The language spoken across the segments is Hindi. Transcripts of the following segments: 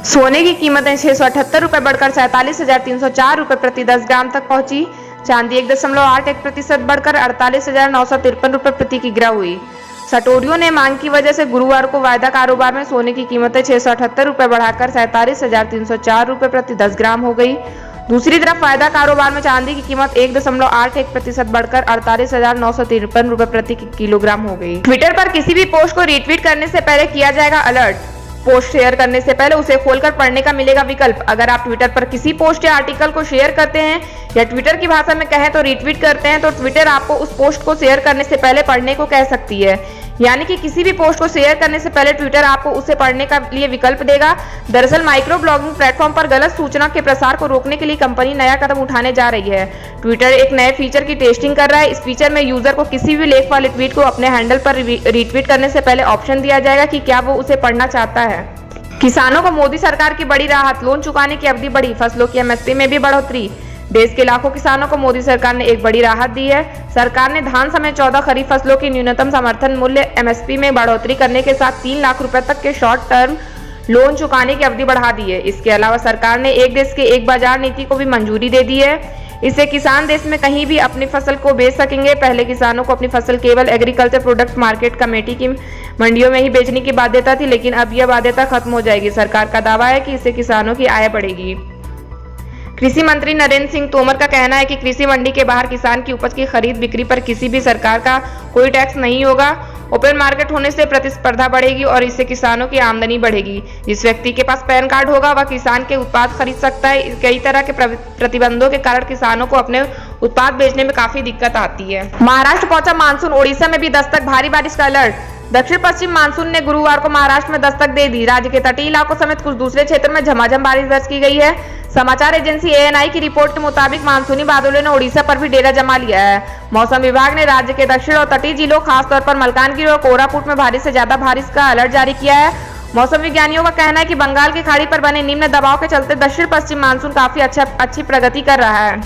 सोने की कीमतें 678 रुपये बढ़कर 47,304 रुपये प्रति 10 ग्राम तक पहुंची। चांदी 1.81% बढ़कर 48,953 रुपये प्रति किग्रा हुई। सटोरियों ने मांग की वजह से गुरुवार को वायदा कारोबार में सोने की कीमतें 678 रुपये बढ़ाकर 47,304 रुपये प्रति 10 ग्राम हो गई। दूसरी तरफ वायदा कारोबार में चांदी की कीमत 1.81% बढ़कर 48,953 रुपये प्रति किलोग्राम हो गई। ट्विटर पर किसी भी पोस्ट को रीट्वीट करने से पहले किया जाएगा अलर्ट। पोस्ट शेयर करने से पहले उसे खोलकर पढ़ने का मिलेगा विकल्प। अगर आप ट्विटर पर किसी पोस्ट या आर्टिकल को शेयर करते हैं या ट्विटर की भाषा में कहें तो रीट्वीट करते हैं, तो ट्विटर आपको उस पोस्ट को शेयर करने से पहले पढ़ने को कह सकती है। यानी कि किसी भी पोस्ट को शेयर करने से पहले ट्विटर आपको उसे पढ़ने का लिए विकल्प देगा। दरअसल माइक्रो ब्लॉगिंग प्लेटफॉर्म पर गलत सूचना के प्रसार को रोकने के लिए कंपनी नया कदम उठाने जा रही है। ट्विटर एक नए फीचर की टेस्टिंग कर रहा है। इस फीचर में यूजर को किसी भी लेख वाले ट्वीट को अपने हैंडल पर रीट्वीट करने से पहले ऑप्शन दिया जाएगा कि क्या वो उसे पढ़ना चाहता है। किसानों को मोदी सरकार की बड़ी राहत, लोन चुकाने की अवधि बढ़ी, फसलों की एमएसपी में भी बढ़ोतरी। देश के लाखों किसानों को मोदी सरकार ने एक बड़ी राहत दी है। सरकार ने धान समेत 14 खरीफ फसलों की न्यूनतम समर्थन मूल्य एमएसपी में बढ़ोतरी करने के साथ 3 लाख रुपए तक के शॉर्ट टर्म लोन चुकाने की अवधि बढ़ा दी है। इसके अलावा सरकार ने एक देश के एक बाजार नीति को भी मंजूरी दे दी है। इससे किसान देश में कहीं भी अपनी फसल को बेच सकेंगे। पहले किसानों को अपनी फसल केवल एग्रीकल्चर प्रोडक्ट मार्केट कमेटी की मंडियों में ही बेचने की बाध्यता थी, लेकिन अब यह बाध्यता खत्म हो जाएगी। सरकार का दावा है कि इससे किसानों की आय बढ़ेगी। कृषि मंत्री नरेंद्र सिंह तोमर का कहना है कि कृषि मंडी के बाहर किसान की उपज की खरीद बिक्री पर किसी भी सरकार का कोई टैक्स नहीं होगा। ओपन मार्केट होने से प्रतिस्पर्धा बढ़ेगी और इससे किसानों की आमदनी बढ़ेगी। जिस व्यक्ति के पास पैन कार्ड होगा वह किसान के उत्पाद खरीद सकता है। कई तरह के प्रतिबंधों के कारण किसानों को अपने उत्पाद बेचने में काफी दिक्कत आती है। महाराष्ट्र पहुंचा मानसून, ओडिशा में भी दस्तक, भारी बारिश का अलर्ट। दक्षिण पश्चिम मानसून ने गुरुवार को महाराष्ट्र में दस्तक दे दी। राज्य के तटीय इलाकों समेत कुछ दूसरे क्षेत्रों में झमाझम बारिश दर्ज की गई है। समाचार एजेंसी एएनआई की रिपोर्ट के मुताबिक मानसूनी बादलों ने ओडिशा पर भी डेरा जमा लिया है। मौसम विभाग ने राज्य के दक्षिण और तटीय जिलों, खासतौर पर मलकानगिरी और कोरापुट में भारी से ज्यादा बारिश का अलर्ट जारी किया है। मौसम विज्ञानियों का कहना है कि बंगाल की खाड़ी पर बने निम्न दबाव के चलते दक्षिण पश्चिम मानसून काफी अच्छी प्रगति कर रहा है।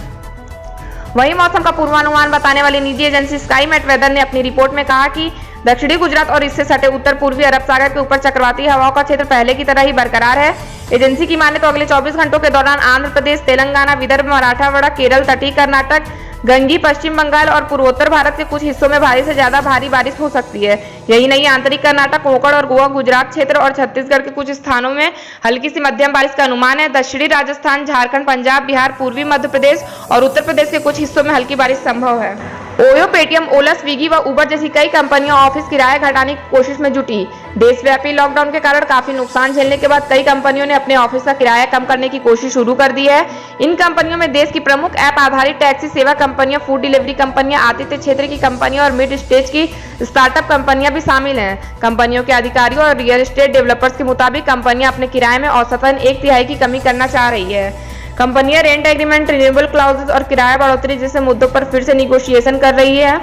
वहीं मौसम का पूर्वानुमान बताने वाली निजी एजेंसी स्काईमेट वेदर ने अपनी रिपोर्ट में कहा कि दक्षिणी गुजरात और इससे सटे उत्तर पूर्वी अरब सागर के ऊपर चक्रवाती हवाओं का क्षेत्र पहले की तरह ही बरकरार है। एजेंसी की माने तो अगले 24 घंटों के दौरान आंध्र प्रदेश, तेलंगाना, विदर्भ, मराठवाड़ा, केरल, तटीय कर्नाटक, गंगी, पश्चिम बंगाल और पूर्वोत्तर भारत के कुछ हिस्सों में भारी से ज्यादा भारी बारिश हो सकती है। यही नहीं, आंतरिक कर्नाटक, कोंकण और गोवा, गुजरात क्षेत्र और छत्तीसगढ़ के कुछ स्थानों में हल्की से मध्यम बारिश का अनुमान है। दक्षिणी राजस्थान, झारखंड, पंजाब, बिहार, पूर्वी मध्य प्रदेश और उत्तर प्रदेश के कुछ हिस्सों में हल्की बारिश संभव है। ओयो, पेटीएम, ओला, स्विगी व उबर जैसी कई कंपनियां ऑफिस किराया घटाने की कोशिश में जुटी। देशव्यापी लॉकडाउन के कारण काफी नुकसान झेलने के बाद कई कंपनियों ने अपने ऑफिस का किराया कम करने की कोशिश शुरू कर दी है। इन कंपनियों में देश की प्रमुख ऐप आधारित टैक्सी सेवा कंपनियां, फूड डिलीवरी कंपनियां, आतिथ्य क्षेत्र की कंपनियां और मिड स्टेज की स्टार्टअप कंपनियां भी शामिल हैं। कंपनियों के अधिकारियों और रियल एस्टेट डेवलपर्स के मुताबिक कंपनियां अपने किराए में औसतन 1/3 की कमी करना चाह रही है। कंपनियां रेंट एग्रीमेंट, रिन्यूएबल क्लाउजेस और किराया बढ़ोतरी जैसे मुद्दों पर फिर से निगोशिएशन कर रही है।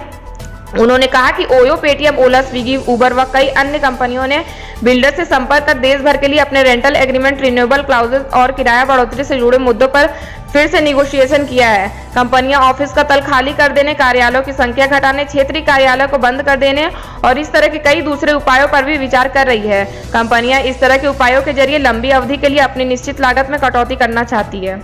उन्होंने कहा कि ओयो, पेटीएम, ओला, स्विगी, उबर व कई अन्य कंपनियों ने बिल्डर से संपर्क कर देश भर के लिए अपने रेंटल एग्रीमेंट, रिन्यूएबल क्लाउजेस और किराया बढ़ोतरी से जुड़े मुद्दों पर फिर से निगोशिएशन किया है। कंपनियां ऑफिस का तल खाली कर देने, कार्यालयों की संख्या घटाने, क्षेत्रीय कार्यालय को बंद कर देने और इस तरह के कई दूसरे उपायों पर भी विचार कर रही है। कंपनियां इस तरह के उपायों के जरिए लंबी अवधि के लिए अपनी निश्चित लागत में कटौती करना चाहती है।